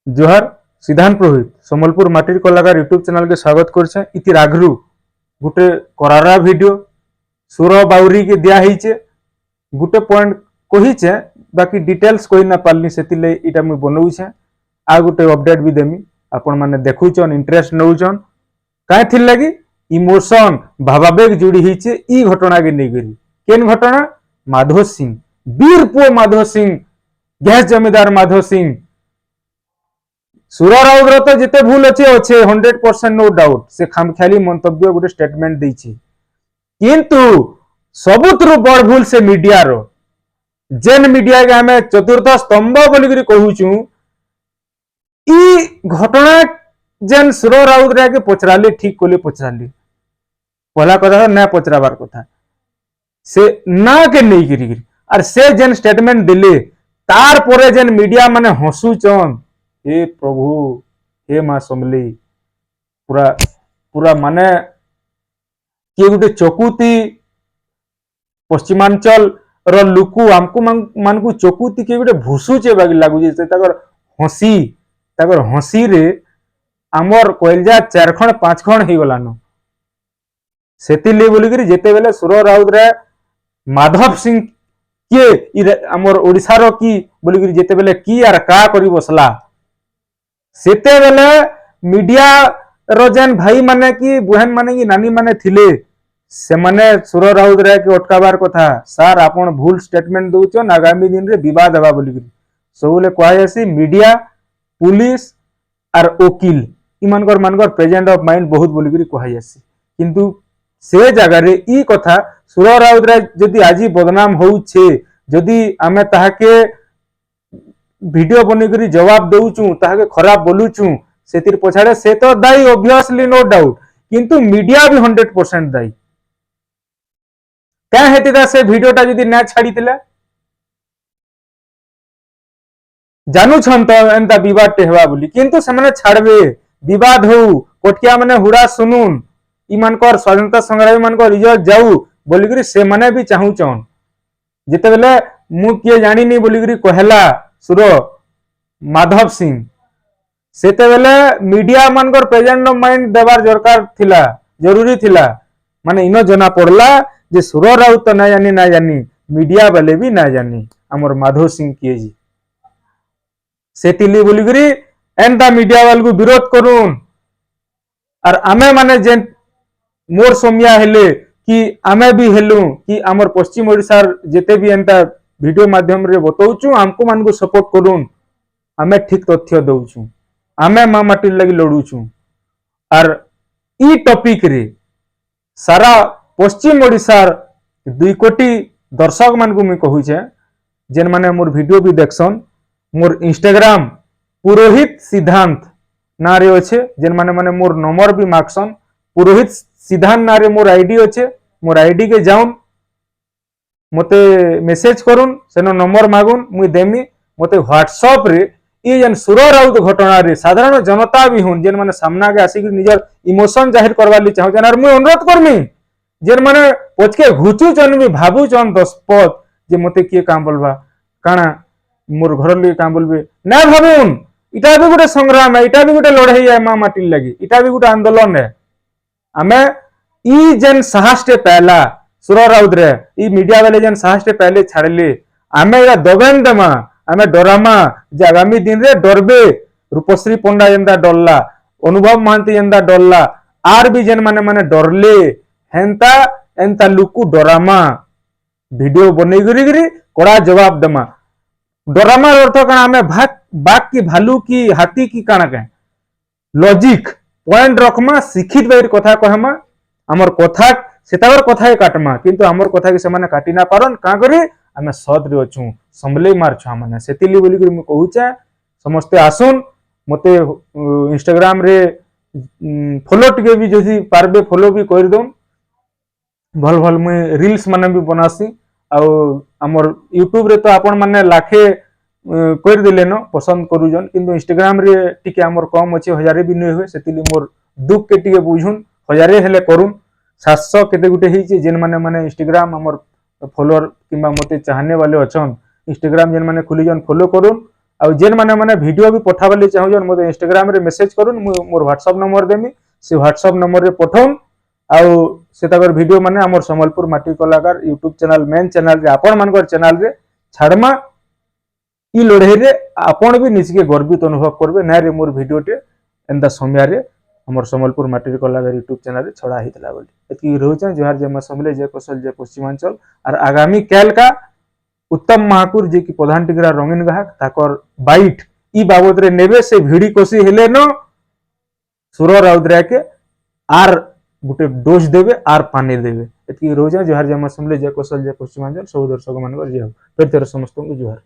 जोहार सिद्धांत पुरोहित सम्बलपुर माटिर कलाकार यूट्यूब चैनल के स्वागत करछे। इति आगरू गुटे करारा वीडियो सुर बाउरी के दिया हिचे गुटे पॉइंट कहिचे बाकी डिटेल्स कहि ना पालनी सेतिले इटा मु बनौछे। आ गुटे अपडेट भी देमी आपण माने देखुछन इंटरेस्ट नउछन काहे थिल लगी इमोशन भावावेग जुड़ी हिचे ई घटना के नेगरी केन घटना माधव सिंह वीर पुओ माधव सिंह गैस जमींदार माधव सिंह सुर राउत तो जिते भूल अच्छे अच्छे 100% नो डाउट से खामख्याली मंतव्य गोटे स्टेटमेंट देछि किंतु सबुतरु बड़ भूल से मीडिया रो जेन मीडिया के हमें चतुर्थ स्तंभ बोलिकरी कहूछु ई घटना जेन सुर राउत रे के पचराली ठीक कोली पचराली पहला कथा ना पचराबार कथा से ना के नहीं गिरी और से जेन स्टेटमेंट दिले तार परे जेन मीडिया माने हसुचन हे प्रभु हे माँ समली पूरा पूरा माने किए गोटे चकुती पश्चिमांचल रो लुकु आमको मानकु चकुती किए गोटे भुसुचे बागी लागुजे से ताकर हसी रे आमर कोइलजा 4 खण 5 खण हे गलानो सेतिले बोली करी जेते बेले सुर राउत रे माधव सिंह के आमर ओडिसा रो की बोली करी जेते बेले की आर का करी बसला सेते बेले मीडिया रोजन भाई माने की बुहन माने की नानी माने थिले से माने सुर राउत रे के अटकाबार कथा सर आपण भूल स्टेटमेंट दउछन आगामी दिन रे विवाद हवा बोली करी सबले कहैसी मीडिया पुलिस आर वकील इमानकर प्रेजेंट ऑफ माइंड बहुत बोली करी कहैसी किंतु से जगह रे ई कथा सुर राउत रे जदी आजी बदनाम होउछे जदी आमे ताहाके वीडियो बनी करी जवाब दउचू ताहाके खराब बोलुचू सेतिर पछाड़े से तो दाई ऑब्वियसली नो डाउट किंतु मीडिया भी 100% दाई क्या हेतिदा से वीडियोटा जदी ना छाड़ीतिला जानू छन तो एंता विवाद टे हेबा बोली किंतु से माने छाड़बे विवाद हो कोटिया माने हुड़ा सुनुन इमानकर स्वाधीनता संग्रामी मानकर रिजल्ट जाऊ बोली करी से माने भी चाहू चन जेते बेले मु किए जानी नहीं बोली करी कहला सुर माधव सिंह सेते बेले मीडिया मानकर प्रेजेंट ऑफ माइंड देवार दरकार थिला जरूरी थिला माने इनो जना पड़ला जे सुर राउत तो ना जानी मीडिया वाले भी ना जानी हमर माधव सिंह किए जी सेतिली बोली करी एंता मीडिया वाल को विरोध करूं और आमे माने जेन मोर सोमिया हेले कि आमे भी हेलु कि हमर पश्चिम ओडिसा जेते भी एंता वीडियो माध्यम रे बतौचू हमको मान को सपोर्ट करूं आमे ठीक तथ्य दउचू आमे मां माटी लगी लड़ूचू और ई टॉपिक रे सारा पश्चिम ओडिसा 2 कोटी दर्शक मान को मैं कहू छे जेन माने मोर वीडियो भी देखसन मोर इंस्टाग्राम पुरोहित सिद्धांत ना रे अच्छे जेन माने माने मोर नंबर भी मागसन पुरोहित सिद्धांत ना रे मोर आईडी अच्छे मोर आईडी के जाउन मते मेसेज करूं सेनो नंबर मागुन मुई देमी मते व्हाट्सएप रे ई जन सुर राउत घटना रे साधारण जनता भी हुन जेन माने सामना के आसी निजर इमोशन जाहिर करवा ली चाहू जन मुई अनुरोध करमी जेन माने पछके घुचू चन भी भाबू चन दसपत जे मते के काम बोलबा काना मोर घर लिए काम बोलबे ना भाबुन इटा भी गोटे संग्राम है इटा भी गोटे लड़ाई है मां माटी लगी इटा भी गोटे आंदोलन है आमे ई जेन साहस पहला सुर राउत रे ई मीडिया वाले जेन साहस पहले छाड़ले आमे या दबेन देमा आमे डरामा जे आगामी दिन रे डरबे रूपश्री पंडा जेंदा डरला अनुभव महांती जेंदा डरला आर भी जेन माने माने डरले हेंता एंता लुकु डरामा वीडियो बनै गिरी कड़ा जवाब देमा डरामा अर्थ काना आमे बाघ की भालू की हाथी की काना के लॉजिक पॉइंट रखमा शिक्षित बाइर कथा कहमा हमर कथा सेतावर कथा काटमा किंतु हमर कथा के से काटी ना पारन का करी आमे सद रे अछु संभले मार छुआ माने सेतिली बोली करी म कहूचा समस्त आसुन मते इंस्टाग्राम रे फॉलो टिके भी जदी पारबे फॉलो भी कर दोन भल भल मैं रील्स माने भी बनासी आ हमर यूट्यूब रे तो आपण माने लाखे कर दिले न पसंद करूजन किंतु इंस्टाग्राम रे टिके हमर कम अछि 1000 भी नै होय सेतिली मोर दुख के टिके बुझुन 1000 हेले करूं 700 केते गुटे हिचे जेन माने माने इंस्टाग्राम हमर फॉलोअर किंबा मते चाहने वाले अछन इंस्टाग्राम जेन माने खुली जन फॉलो करूं ଆଉ जेन माने वीडियो भी पठाबे ले चाहूजन मोर इंस्टाग्राम रे मेसेज करूँ मोर व्हाट्सएप नंबर देमी से व्हाट्सएप नंबर रे पठाउन आउ से तकर वीडियो माने हमर संबलपुर माटी कलाकार यूट्यूब चैनल मेन चैनल रे आपण मानकर चैनल रे छाड़मा ई लड़ाई रे आपण भी निजके गर्वित अनुभव करबे ना रे मोर वीडियो टे एंदा समय रे हमर संबलपुर माटी कलाकार यूट्यूब चैनल रे छड़ा हितला बोली एतकी रहउछ जोहार जय मा समले जय कौशल जय पश्चिमांचल और आगामी कैल का उत्तम महाकुर जे की प्रधान टिगरा रंगीन गाहक ताकर बाइट ई बाबद रे नेबे से भिड़ी कोसी हेले न सुर राउद्रा के आर गुटे डोज देवे आर पानी देवे एतकी रोजा जोहार जय मा समले जय कौशल जय पश्चिमांचल सब दर्शक मान जय हो फिर तेरे समस्त को जोहार।